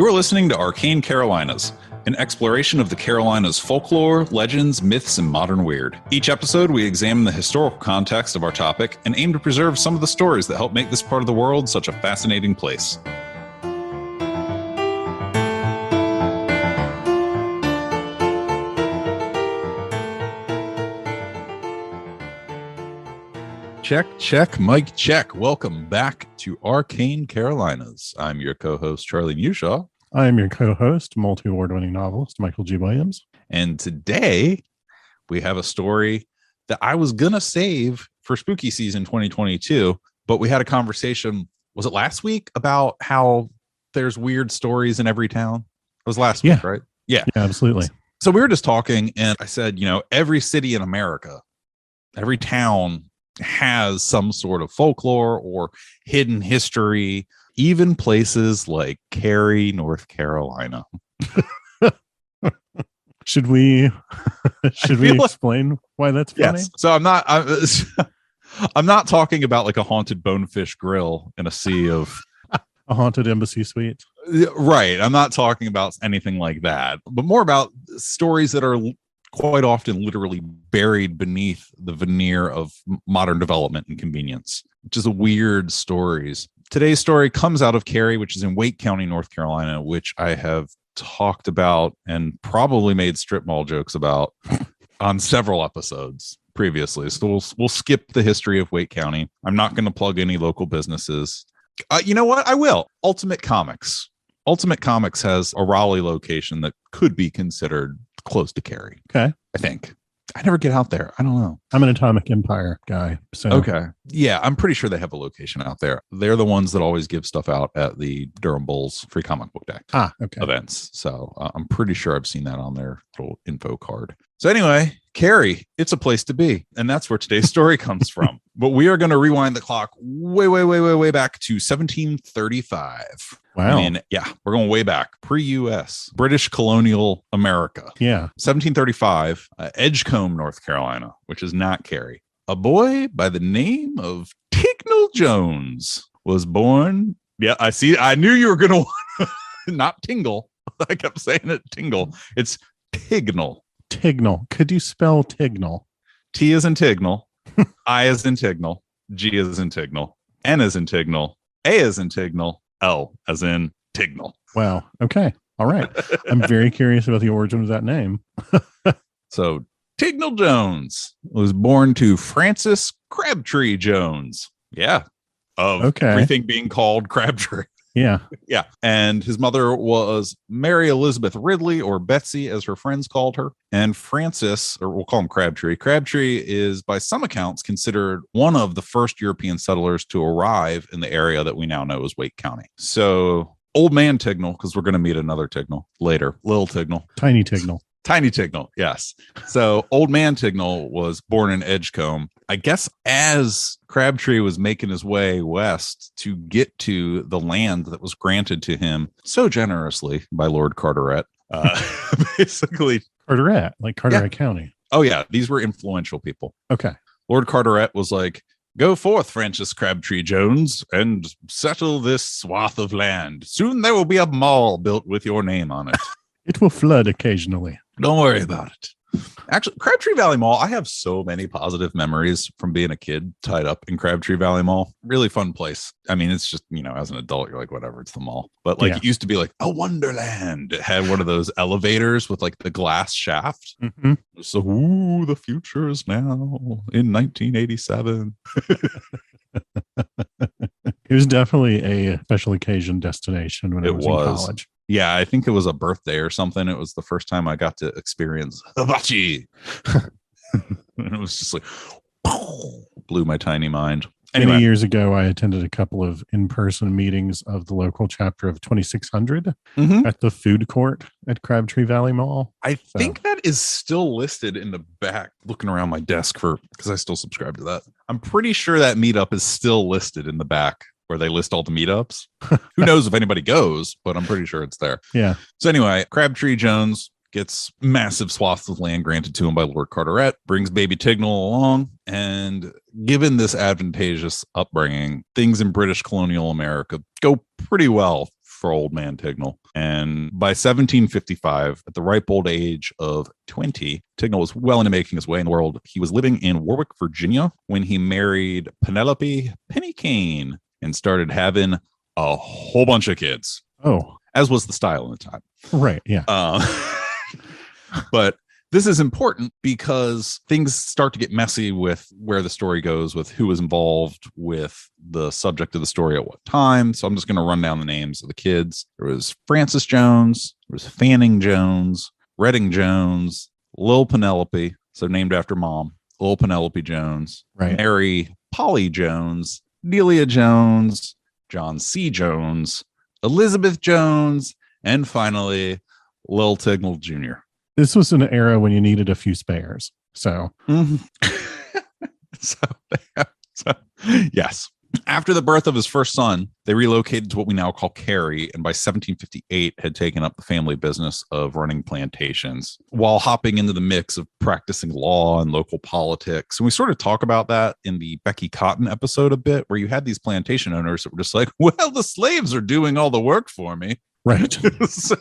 You're listening to Arcane Carolinas, an exploration of the Carolinas' folklore, legends, myths, and modern weird. Each episode, we examine the historical context of our topic and aim to preserve some of the stories that help make this part of the world such a fascinating place. Check, check, mic check. Welcome back to Arcane Carolinas. I'm your co-host, Charlie Mushaw. I'm your co-host, multi-award-winning novelist, Michael G. Williams. And today, we have a story that I was going to save for spooky season 2022, but we had a conversation, was it last week, about how there's weird stories in every town? It was last week, right? Yeah, absolutely. So we were just talking, and I said, every city in America, every town has some sort of folklore or hidden history, even places like Cary, North Carolina. Should we explain why that's funny? Yes. So I'm not talking about like a haunted bonefish grill in a sea of a haunted embassy suite. Right. I'm not talking about anything like that, but more about stories that are quite often literally buried beneath the veneer of modern development and convenience, which is weird stories. Today's story comes out of Cary, which is in Wake County, North Carolina, which I have talked about and probably made strip mall jokes about on several episodes previously. So we'll skip the history of Wake County. I'm not going to plug any local businesses. You know what? I will. Ultimate Comics. Ultimate Comics has a Raleigh location that could be considered close to Cary. Okay. I think. I never get out there. I don't know. I'm an Atomic Empire guy. So okay. Yeah, I'm pretty sure they have a location out there. They're the ones that always give stuff out at the Durham Bulls Free Comic Book Day events. So I'm pretty sure I've seen that on their little info card. So anyway, Cary, it's a place to be. And that's where today's story comes from. But we are going to rewind the clock way back to 1735. Wow. We're going way back. Pre-US, British colonial America. Yeah. 1735, Edgecombe, North Carolina, which is not Cary. A boy by the name of Tignall Jones was born. Yeah, I see. I knew you were going to not Tingle. I kept saying it Tingle. It's Tignall. Tignall. Could you spell Tignall? T as in Tignall, I as in Tignall, G as in Tignall, N as in Tignall, A as in Tignall, L as in Tignall. Wow. Okay. All right. I'm very curious about the origin of that name. So Tignall Jones was born to Francis Crabtree Jones. Yeah. Everything being called Crabtree. Yeah. Yeah. And his mother was Mary Elizabeth Ridley, or Betsy, as her friends called her. And Francis, or we'll call him Crabtree. Crabtree is, by some accounts, considered one of the first European settlers to arrive in the area that we now know as Wake County. So Old Man Tignall, because we're going to meet another Tignall later. Little Tignall. Tiny Tignall. Tiny Tignall, yes. So Old Man Tignall was born in Edgecombe. I guess as Crabtree was making his way west to get to the land that was granted to him so generously by Lord Carteret, basically. Carteret, like Carteret County. Oh, yeah. These were influential people. Okay. Lord Carteret was like, "Go forth, Francis Crabtree Jones, and settle this swath of land. Soon there will be a mall built with your name on it. It will flood occasionally. Don't worry about it." Actually, Crabtree Valley Mall, I have so many positive memories from being a kid tied up in Crabtree Valley Mall. Really fun place. I mean, it's just, as an adult, you're like, whatever, it's the mall. But It used to be like a wonderland. It had one of those elevators with like the glass shaft. Mm-hmm. So, the future is now in 1987. It was definitely a special occasion destination when I was in college. Yeah, I think it was a birthday or something. It was the first time I got to experience hibachi. And it was just like, blew my tiny mind. Anyway. Many years ago, I attended a couple of in-person meetings of the local chapter of 2600 at the food court at Crabtree Valley Mall. I think that is still listed in the back, looking around my desk because I still subscribe to that. I'm pretty sure that meetup is still listed in the back, where they list all the meetups. Who knows if anybody goes, but I'm pretty sure it's there. Yeah. So anyway, Crabtree Jones gets massive swaths of land granted to him by Lord Carteret, brings baby Tignall along, and given this advantageous upbringing, things in British colonial America go pretty well for old man Tignall. And by 1755, at the ripe old age of 20, Tignall was well into making his way in the world. He was living in Warwick, Virginia, when he married Penelope Penny Kane and started having a whole bunch of kids. Oh, as was the style in the time. Right. Yeah. But this is important because things start to get messy with where the story goes, with who was involved with the subject of the story at what time. So I'm just going to run down the names of the kids. There was Francis Jones, there was Fanning Jones, Redding Jones, Lil Penelope, so named after mom, Lil Penelope Jones, right. Mary Polly Jones, Delia Jones, John C. Jones, Elizabeth Jones, and finally, Lil Tignall Jr. This was an era when you needed a few spares. So, so yes. After the birth of his first son, they relocated to what we now call Cary, and by 1758 had taken up the family business of running plantations while hopping into the mix of practicing law and local politics. And we sort of talk about that in the Becky Cotton episode a bit, where you had these plantation owners that were just like, well, the slaves are doing all the work for me. Right. So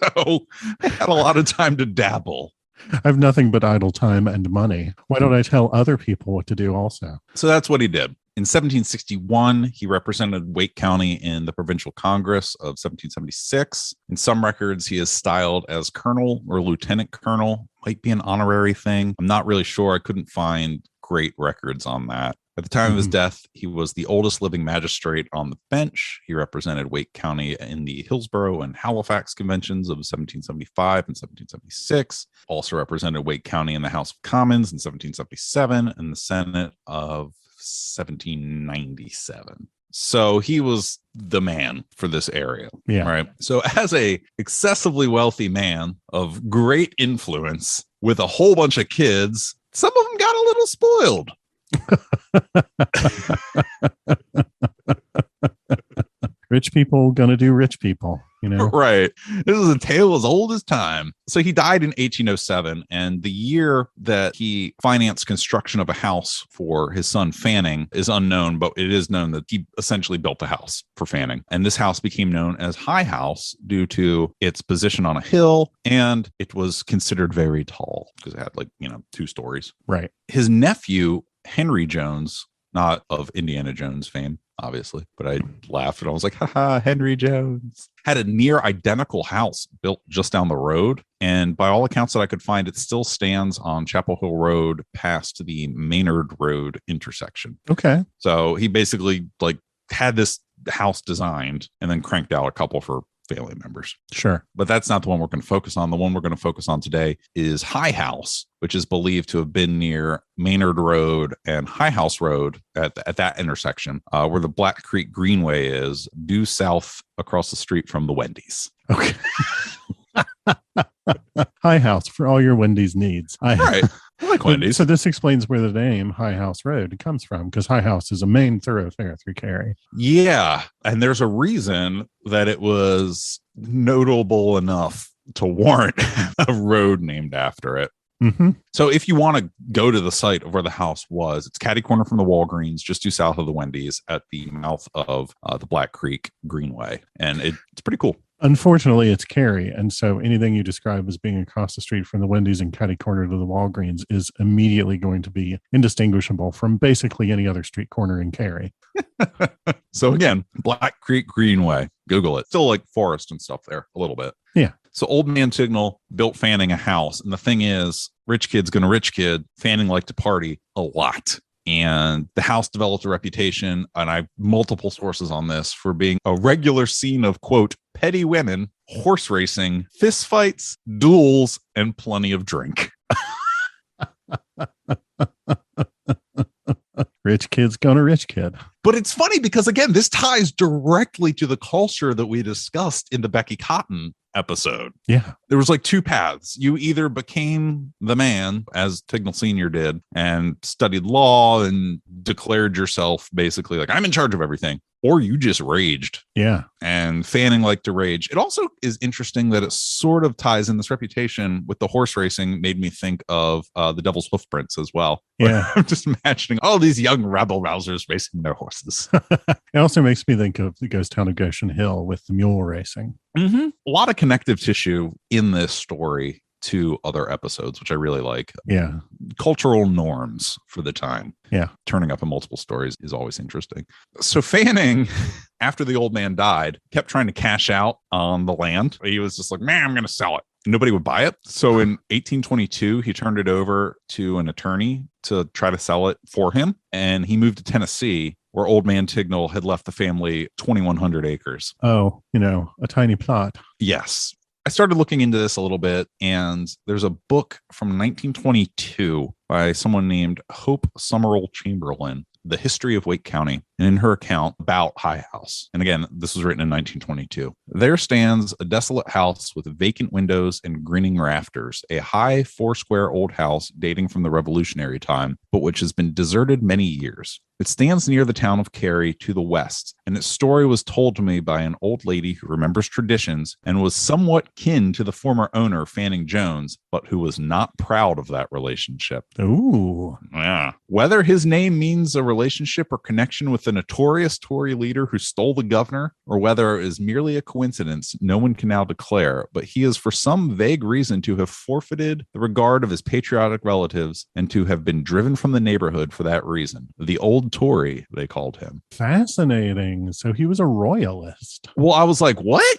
I had a lot of time to dabble. I have nothing but idle time and money. Why don't I tell other people what to do also? So that's what he did. In 1761, he represented Wake County in the Provincial Congress of 1776. In some records, he is styled as colonel or lieutenant colonel. Might be an honorary thing. I'm not really sure. I couldn't find great records on that. At the time of his death, he was the oldest living magistrate on the bench. He represented Wake County in the Hillsborough and Halifax conventions of 1775 and 1776. Also represented Wake County in the House of Commons in 1777 and the Senate of 1797. So he was the man for this area. Yeah. Right. So as a excessively wealthy man of great influence with a whole bunch of kids, some of them got a little spoiled. Rich people gonna do rich people, you know. Right. This is a tale as old as time. So he died in 1807, and the year that he financed construction of a house for his son Fanning is unknown, but it is known that he essentially built a house for Fanning. And this house became known as High House due to its position on a hill, and it was considered very tall because it had 2 stories. Right. His nephew Henry Jones, not of Indiana Jones fame, obviously, but I laughed and I was like, haha, Henry Jones, had a near identical house built just down the road. And by all accounts that I could find, it still stands on Chapel Hill Road past the Maynard Road intersection. Okay. So he basically had this house designed and then cranked out a couple for family members. Sure. But that's not the one we're going to focus on. The one we're going to focus on today is High House, which is believed to have been near Maynard Road and High House Road at that intersection, where the Black Creek Greenway is, due south across the street from the Wendy's. Okay. High House for all your Wendy's needs. Right. I like Wendy's. So this explains where the name High House Road comes from, because High House is a main thoroughfare through Cary. Yeah. And there's a reason that it was notable enough to warrant a road named after it. Mm-hmm. So if you want to go to the site of where the house was, it's catty corner from the Walgreens, just due south of the Wendy's at the mouth of the Black Creek Greenway. And it's pretty cool. Unfortunately, it's Cary, and so anything you describe as being across the street from the Wendy's and catty corner to the Walgreens is immediately going to be indistinguishable from basically any other street corner in Cary. So again, Black Creek Greenway. Google it. Still like forest and stuff there a little bit. Yeah. So old man Tignall built Fanning a house. And the thing is, rich kid's gonna rich kid. Fanning liked to party a lot. And the house developed a reputation, and I have multiple sources on this, for being a regular scene of, quote, petty women, horse racing, fist fights, duels, and plenty of drink. Rich kid's gonna rich kid. But it's funny because, again, this ties directly to the culture that we discussed in the Becky Cotton episode. Yeah. there was like two paths. You either became the man, as Tignall Sr. did, and studied law and declared yourself basically like, I'm in charge of everything, or you just raged. Yeah. And Fanning liked to rage. It also is interesting that it sort of ties in this reputation with the horse racing, made me think of the Devil's Hoof Prince as well. Yeah. I'm just imagining all these young rabble rousers racing their horses. It also makes me think of the ghost town of Goshen Hill with the mule racing. Mm-hmm. A lot of connective tissue in this story to other episodes, which I really like. Yeah. Cultural norms for the time. Yeah. Turning up in multiple stories is always interesting. So Fanning, after the old man died, kept trying to cash out on the land. He was just like, man, I'm going to sell it. Nobody would buy it. So in 1822, he turned it over to an attorney to try to sell it for him. And he moved to Tennessee, where old man Tignall had left the family 2,100 acres. Oh, a tiny plot. Yes. I started looking into this a little bit, and there's a book from 1922 by someone named Hope Summerall Chamberlain, The History of Wake County, and in her account about High House. And again, this was written in 1922. There stands a desolate house with vacant windows and grinning rafters, a high 4-square old house dating from the Revolutionary time, but which has been deserted many years. It stands near the town of Cary to the west, and its story was told to me by an old lady who remembers traditions and was somewhat kin to the former owner, Fanning Jones, but who was not proud of that relationship. Ooh. Yeah. Whether his name means a relationship or connection with the notorious Tory leader who stole the governor, or whether it is merely a coincidence, no one can now declare, but he is for some vague reason to have forfeited the regard of his patriotic relatives and to have been driven from the neighborhood for that reason. The old Tory, they called him. Fascinating. So he was a royalist. Well, I was like, what?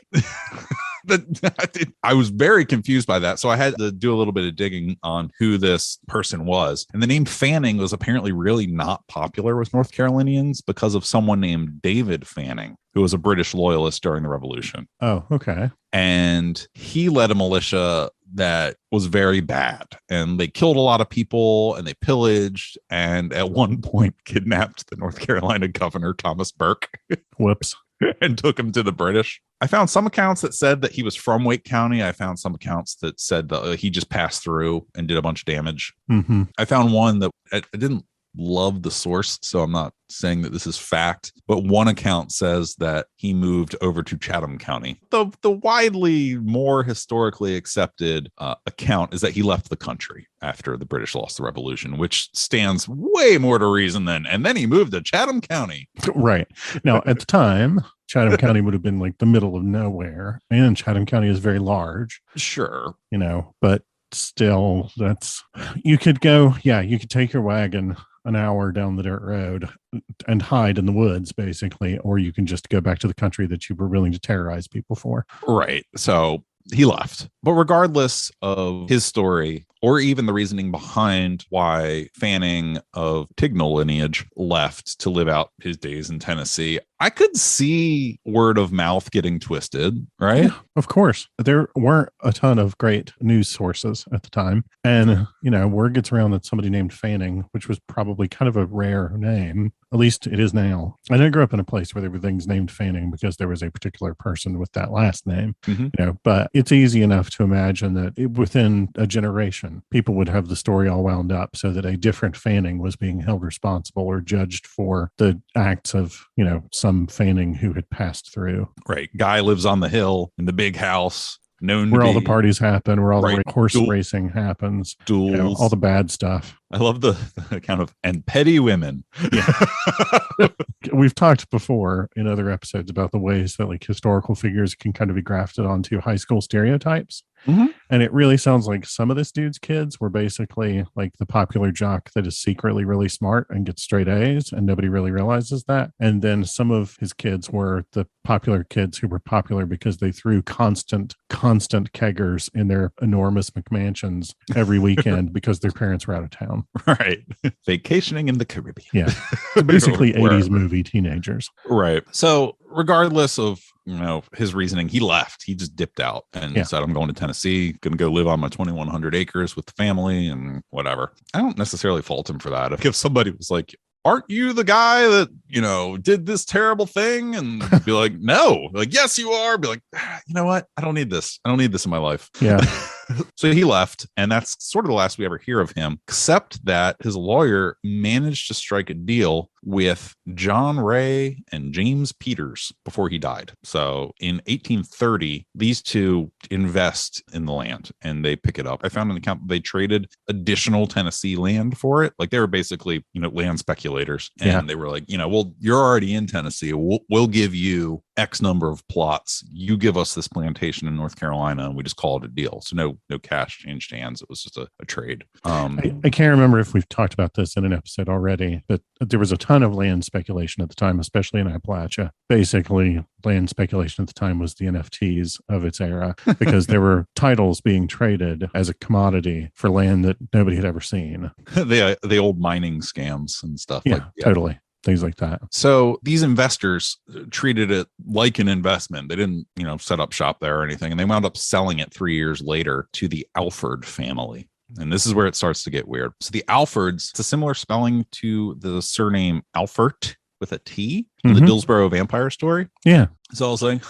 I was very confused by that. So I had to do a little bit of digging on who this person was. And the name Fanning was apparently really not popular with North Carolinians because of someone named David Fanning, who was a British loyalist during the Revolution. Oh, okay. And he led a militia that was very bad. And they killed a lot of people and they pillaged and at one point kidnapped the North Carolina governor, Thomas Burke. Whoops. And took him to the British. I found some accounts that said that he was from Wake County. I found some accounts that said that he just passed through and did a bunch of damage. Mm-hmm. I found one that I didn't love the source, so I'm not saying that this is fact, but one account says that he moved over to Chatham County. The widely more historically accepted account is that he left the country after the British lost the Revolution, which stands way more to reason than, and then he moved to Chatham County. Right. Now, at the time, Chatham County would have been like the middle of nowhere, and Chatham County is very large. Sure. But still, you could take your wagon an hour down the dirt road and hide in the woods, basically, or you can just go back to the country that you were willing to terrorize people for. Right. So he left. But regardless of his story, or even the reasoning behind why Fanning of Tignall lineage left to live out his days in Tennessee, I could see word of mouth getting twisted, right? Yeah, of course. There weren't a ton of great news sources at the time. And, word gets around that somebody named Fanning, which was probably kind of a rare name. At least it is now. And I grew up in a place where there were things named Fanning because there was a particular person with that last name. Mm-hmm. But it's easy enough to imagine that within a generation, people would have the story all wound up so that a different Fanning was being held responsible or judged for the acts of, some Fanning who had passed through. Right. Guy lives on the hill in the big house. Where all the parties happen, where all right. the horse racing happens, duels, all the bad stuff. I love the account of, and petty women. Yeah. We've talked before in other episodes about the ways that historical figures can kind of be grafted onto high school stereotypes. Mm-hmm. And it really sounds like some of this dude's kids were basically like the popular jock that is secretly really smart and gets straight A's, and nobody really realizes that. And then some of his kids were the popular kids who were popular because they threw constant keggers in their enormous McMansions every weekend because their parents were out of town. Right. Vacationing in the Caribbean. Yeah. Basically 80s movie teenagers. Right. So regardless of, his reasoning, he left. He just dipped out and said, I'm going to Tennessee, going to go live on my 2,100 acres with the family and whatever. I don't necessarily fault him for that. If somebody was like, aren't you the guy that, did this terrible thing? And be like, no. Like, yes, you are. Be like, you know what? I don't need this. I don't need this in my life. Yeah. So he left, and that's sort of the last we ever hear of him, except that his lawyer managed to strike a deal with John Ray and James Peters before he died. So in 1830, these two invest in the land and they pick it up. I found an account they traded additional Tennessee land for it. Like they were basically, land speculators. And they were like, well, you're already in Tennessee. We'll give you X number of plots. You give us this plantation in North Carolina, and we just call it a deal. So no cash changed hands. It was just a trade. I can't remember if we've talked about this in an episode already, but there was a ton of land speculation at the time, especially in Appalachia. Basically, land speculation at the time was the NFTs of its era, because there were titles being traded as a commodity for land that nobody had ever seen. The old mining scams and stuff. Yeah, totally. Things like that. So these investors treated it like an investment. They didn't, set up shop there or anything. And they wound up selling it 3 years later to the Alford family. And this is where it starts to get weird. So the Alfords, it's a similar spelling to the surname Alfert with a T in the Dillsborough vampire story. Yeah. So I was like,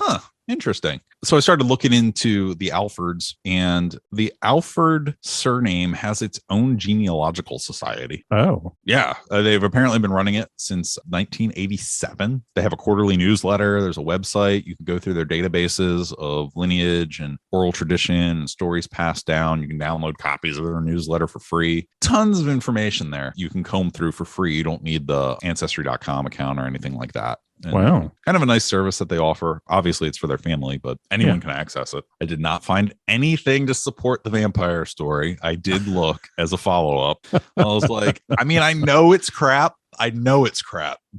interesting. So I started looking into the Alfords, and the Alford surname has its own genealogical society. Oh. Yeah. They've apparently been running it since 1987. They have a quarterly newsletter. There's a website. You can go through their databases of lineage and oral tradition and stories passed down. You can download copies of their newsletter for free. Tons of information there you can comb through for free. You don't need the Ancestry.com account or anything like that. And wow. Kind of a nice service that they offer. Obviously, it's for their family, but anyone can access it. I did not find anything to support the vampire story. I did look as a follow-up. I was like, I know it's crap.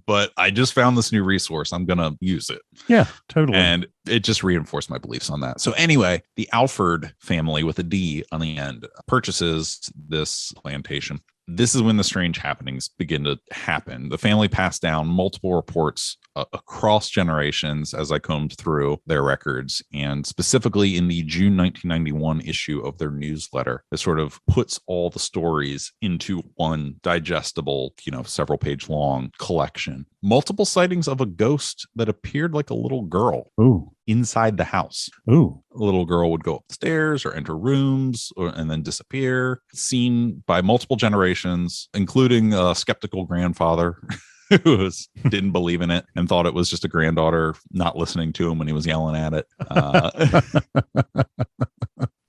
But I just found this new resource. I'm going to use it. Yeah, totally. And it just reinforced my beliefs on that. So anyway, the Alford family with a D on the end purchases this plantation. This is when the strange happenings begin to happen. The family passed down multiple reports across generations as I combed through their records, and specifically in the June 1991 issue of their newsletter, it sort of puts all the stories into one digestible, several page long collection. Multiple sightings of a ghost that appeared like a little girl. Ooh. Inside the house. Ooh. A little girl would go upstairs or enter rooms and then disappear. Seen by multiple generations, including a skeptical grandfather who didn't believe in it and thought it was just a granddaughter not listening to him when he was yelling at it.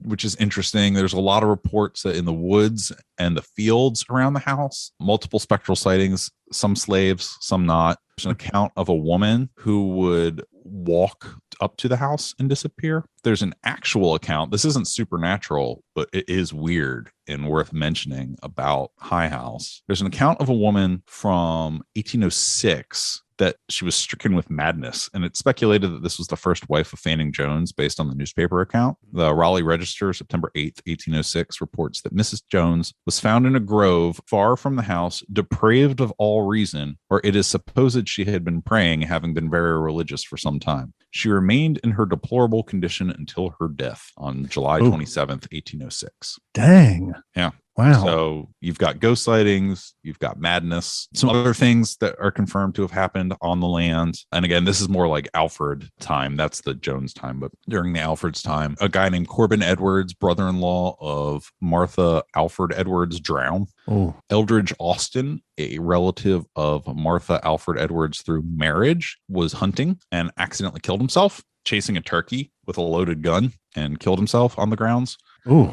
Which is interesting. There's a lot of reports that in the woods and the fields around the house, multiple spectral sightings, some slaves, some not. There's an account of a woman who would walk up to the house and disappear. There's an actual account. This isn't supernatural, but it is weird and worth mentioning about High House. There's an account of a woman from 1806 that she was stricken with madness, and it's speculated that this was the first wife of Fanning Jones based on the newspaper account. The Raleigh Register, September 8th, 1806, reports that Mrs. Jones was found in a grove far from the house, depraved of all reason, where it is supposed she had been praying, having been very religious for some time. She remained in her deplorable condition until her death on July 27th, 1806. Dang. Yeah. Wow. So you've got ghost sightings, you've got madness, some other things that are confirmed to have happened on the land. And again, this is more like Alfred time. That's the Jones time. But during the Alfred's time, a guy named Corbin Edwards, brother-in-law of Martha Alfred Edwards, drowned. Oh. Eldridge Austin, a relative of Martha Alfred Edwards through marriage, was hunting and accidentally killed himself, chasing a turkey with a loaded gun, and killed himself on the grounds. Ooh.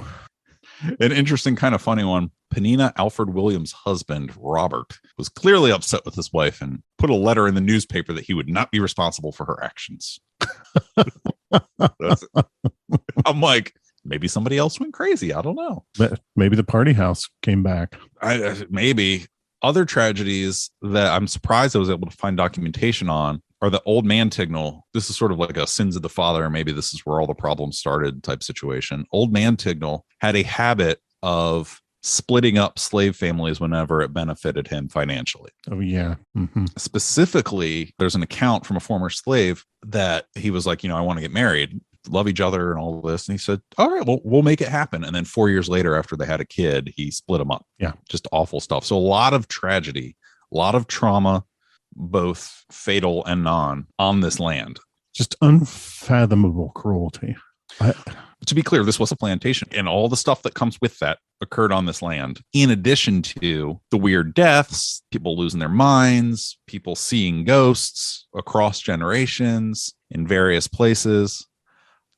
An interesting kind of funny one. Penina Alfred Williams' husband, Robert, was clearly upset with his wife and put a letter in the newspaper that he would not be responsible for her actions. I'm like, maybe somebody else went crazy. I don't know. Maybe the party house came back. Maybe. Other tragedies that I'm surprised I was able to find documentation on are the Old Man Tignall. This is sort of like a sins of the father, or maybe this is where all the problems started type situation. Old Man Tignall had a habit of splitting up slave families whenever it benefited him financially. Oh, yeah. Mm-hmm. Specifically, there's an account from a former slave that he was like, I want to get married, love each other and all this. And he said, all right, well, we'll make it happen. And then 4 years later, after they had a kid, he split them up. Yeah. Just awful stuff. So a lot of tragedy A lot of trauma, both fatal and non, on this land. Just unfathomable cruelty. To be clear, this was a plantation, and all the stuff that comes with that occurred on this land. In addition to the weird deaths, people losing their minds, people seeing ghosts across generations in various places,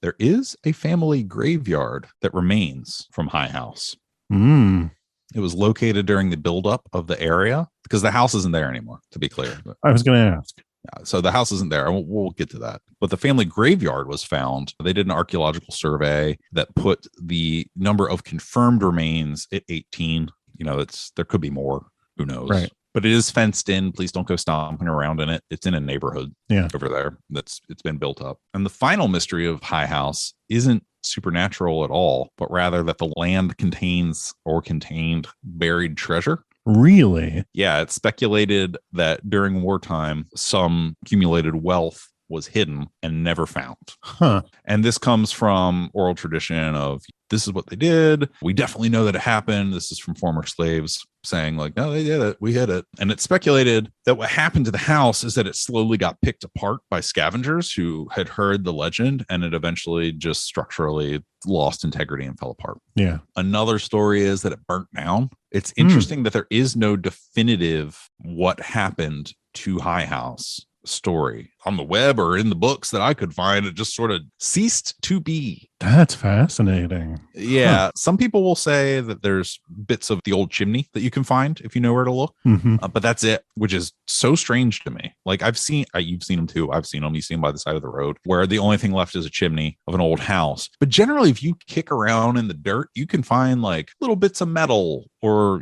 there is a family graveyard that remains from High House. It was located during the buildup of the area because the house isn't there anymore, to be clear. But I was going to ask. so the house isn't there. We'll get to that. But the family graveyard was found. They did an archaeological survey that put the number of confirmed remains at 18. There could be more. Who knows? Right. But it is fenced in. Please don't go stomping around in it. It's in a neighborhood over there. It's been built up. And the final mystery of High House isn't supernatural at all, but rather that the land contains or contained buried treasure. Really? Yeah, it's speculated that during wartime, some accumulated wealth was hidden and never found. Huh. And this comes from oral tradition of this is what they did. We definitely know that it happened. This is from former slaves saying like, no, they did it. We hid it. And it's speculated that what happened to the house is that it slowly got picked apart by scavengers who had heard the legend, and it eventually just structurally lost integrity and fell apart. Yeah. Another story is that it burnt down. It's interesting that there is no definitive what happened to High House story on the web or in the books that I could find. It just sort of ceased to be. That's fascinating. Yeah. Huh. Some people will say that there's bits of the old chimney that you can find if you know where to look. But that's it, which is so strange to me. Like you've seen them too. I've seen them. You see them by the side of the road where the only thing left is a chimney of an old house. But generally, if you kick around in the dirt, you can find like little bits of metal or,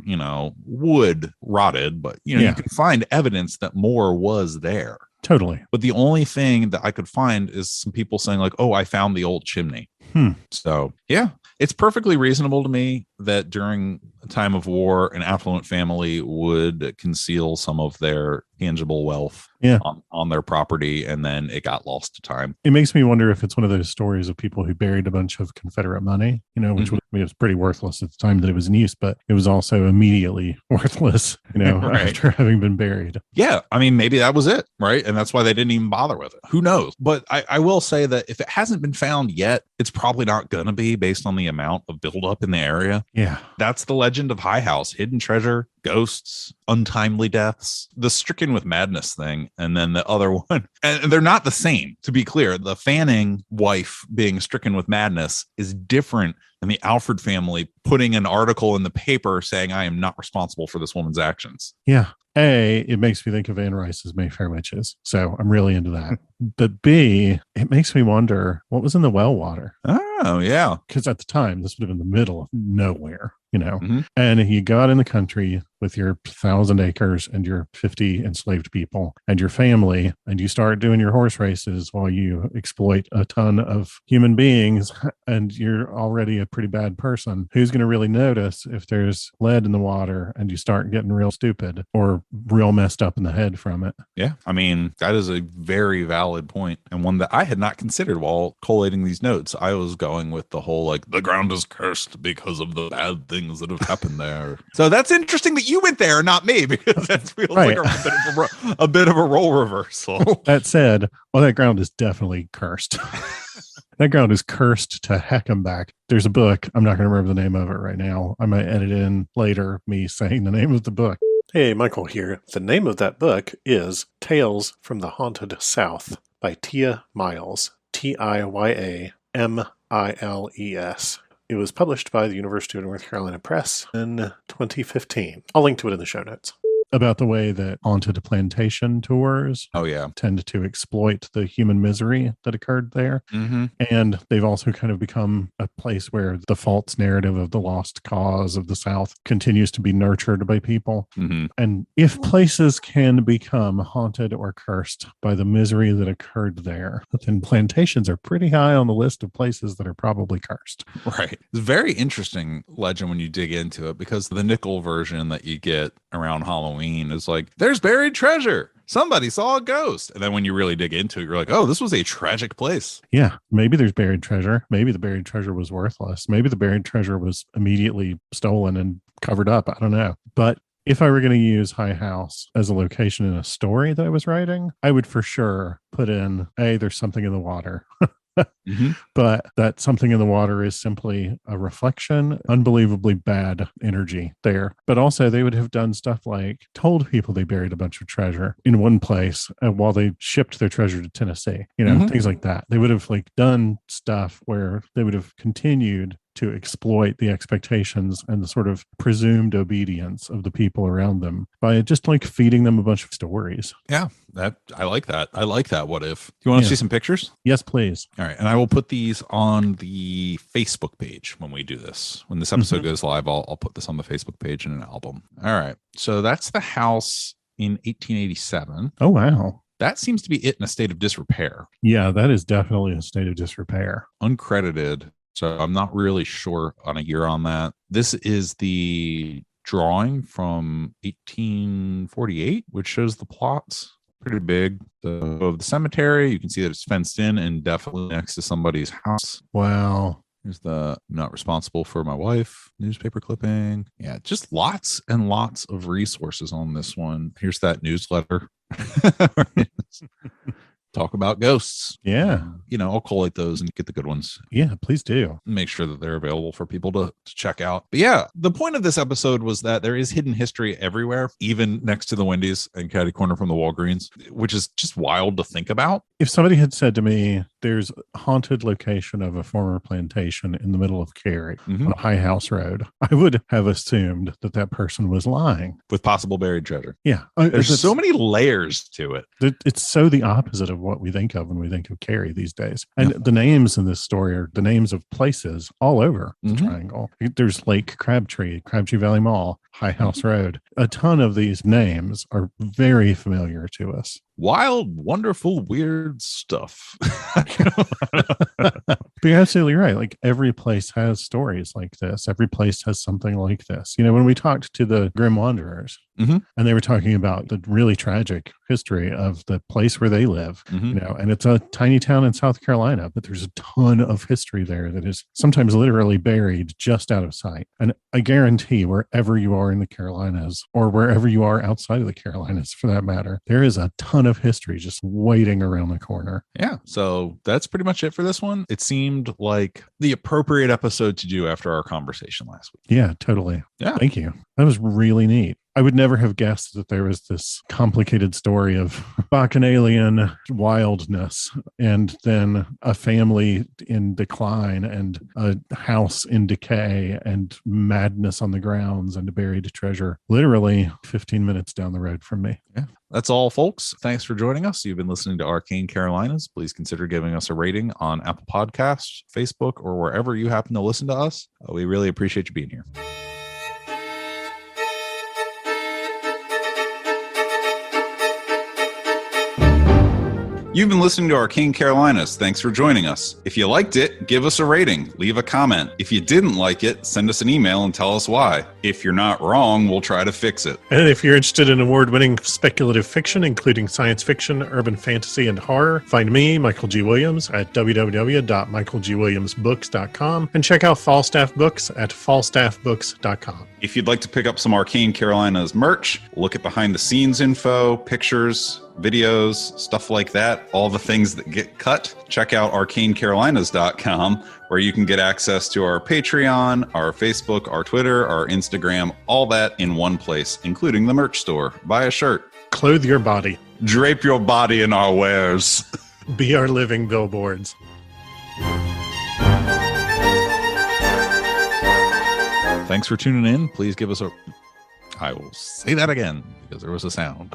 wood rotted, but you can find evidence that more was there. Totally. But the only thing that I could find is some people saying like, oh, I found the old chimney. So, yeah, it's perfectly reasonable to me that during a time of war, an affluent family would conceal some of their tangible wealth on their property, and then it got lost to time. It makes me wonder if it's one of those stories of people who buried a bunch of Confederate money, which was pretty worthless at the time that it was in use, but it was also immediately worthless, Right. after having been buried. Yeah, I mean, maybe that was it, right? And that's why they didn't even bother with it. Who knows? But I will say that if it hasn't been found yet, it's probably not going to be based on the amount of buildup in the area. Yeah. That's the legend of High House: hidden treasure, ghosts, untimely deaths, the stricken with madness thing, and then the other one. And they're not the same, to be clear. The Fanning wife being stricken with madness is different than the Alfred family putting an article in the paper saying, I am not responsible for this woman's actions. Yeah. A, it makes me think of Anne Rice's Mayfair Witches. So I'm really into that. But B, it makes me wonder what was in the well water. Oh, yeah. Because at the time, this would have been the middle of nowhere, and you go out in the country with your 1,000 acres and your 50 enslaved people and your family, and you start doing your horse races while you exploit a ton of human beings, and you're already a pretty bad person. Who's going to really notice if there's lead in the water and you start getting real stupid or real messed up in the head from it? Yeah. I mean, that is a very valid point, and one that I had not considered while collating these notes. I was going with the whole, like, the ground is cursed because of the bad things that have happened there. So that's interesting that you went there, not me, because that feels right. like a bit of a role reversal. That said, that ground is definitely cursed. That ground is cursed to heck 'em back. There's a book. I'm not going to remember the name of it right now. I might edit in later me saying the name of the book. Hey, Michael here. The name of that book is Tales from the Haunted South by Tia Miles. Tiyaamiles. It was published by the University of North Carolina Press in 2015. I'll link to it in the show notes. About the way that haunted plantation tours tend to exploit the human misery that occurred there. And they've also kind of become a place where the false narrative of the lost cause of the South continues to be nurtured by people. And if places can become haunted or cursed by the misery that occurred there, then plantations are pretty high on the list of places that are probably cursed. Right. It's a very interesting legend when you dig into it, because the nickel version that you get around Halloween is like, there's buried treasure. Somebody saw a ghost. And then when you really dig into it, you're like, oh, this was a tragic place. Yeah. Maybe there's buried treasure. Maybe the buried treasure was worthless. Maybe the buried treasure was immediately stolen and covered up. I don't know. But If I were going to use High House as a location in a story that I was writing, I would for sure put in, hey, there's something in the water. Mhm. But that something in the water is simply a reflection, unbelievably bad energy there. But also, they would have done stuff like told people they buried a bunch of treasure in one place while they shipped their treasure to Tennessee, things like that. They would have like done stuff where they would have continued to exploit the expectations and the sort of presumed obedience of the people around them by just like feeding them a bunch of stories. Yeah, I like that. I like that. What if? Do you want to see some pictures? Yes, please. All right. And I will put these on the Facebook page when we do this. When this episode goes live, I'll put this on the Facebook page in an album. All right. So that's the house in 1887. Oh, wow. That seems to be it in a state of disrepair. Yeah, that is definitely a state of disrepair. Uncredited. So I'm not really sure on a year on that. This is the drawing from 1848, which shows the plots. Pretty big. Of the cemetery, you can see that it's fenced in and definitely next to somebody's house. Wow. Here's the not responsible for my wife newspaper clipping. Yeah, just lots and lots of resources on this one. Here's that newsletter. Talk about ghosts. Yeah. I'll collate those and get the good ones. Yeah, please do. Make sure that they're available for people to check out. But yeah, the point of this episode was that there is hidden history everywhere, even next to the Wendy's and catty corner from the Walgreens, which is just wild to think about. If somebody had said to me, there's a haunted location of a former plantation in the middle of Cary on a High House Road, I would have assumed that person was lying. With possible buried treasure. Yeah. There's so many layers to it. It's so the opposite of what we think of when we think of Cary these days. And the names in this story are the names of places all over the triangle. There's Lake Crabtree Valley Mall, High House Road. A ton of these names are very familiar to us. Wild, wonderful, weird stuff. But you're absolutely right. Like every place has stories like this. Every place has something like this. When we talked to the Grim Wanderers and they were talking about the really tragic history of the place where they live, and it's a tiny town in South Carolina, but there's a ton of history there that is sometimes literally buried just out of sight. And I guarantee wherever you are in the Carolinas or wherever you are outside of the Carolinas for that matter, there is a ton of history just waiting around the corner. Yeah. So that's pretty much it for this one. It seemed like the appropriate episode to do after our conversation last week. Yeah, totally. Yeah. Thank you. That was really neat. I would never have guessed that there was this complicated story of bacchanalian wildness and then a family in decline and a house in decay and madness on the grounds and a buried treasure literally 15 minutes down the road from me. Yeah. That's all, folks. Thanks for joining us. You've been listening to Arcane Carolinas. Please consider giving us a rating on Apple Podcasts, Facebook, or wherever you happen to listen to us. We really appreciate you being here. You've been listening to Arcane Carolinas. Thanks for joining us. If you liked it, give us a rating, leave a comment. If you didn't like it, send us an email and tell us why. If you're not wrong, we'll try to fix it. And if you're interested in award-winning speculative fiction, including science fiction, urban fantasy, and horror, find me, Michael G. Williams, at www.michaelgwilliamsbooks.com and check out Falstaff Books at falstaffbooks.com. If you'd like to pick up some Arcane Carolinas merch, look at behind-the-scenes info, pictures, videos, stuff like that, all the things that get cut, check out arcanecarolinas.com, where you can get access to our Patreon, our Facebook, our Twitter, our Instagram, all that in one place, including the merch store. Buy a shirt. Clothe your body. Drape your body in our wares. Be our living billboards. Thanks for tuning in. Please give us a... I will say that again because there was a sound.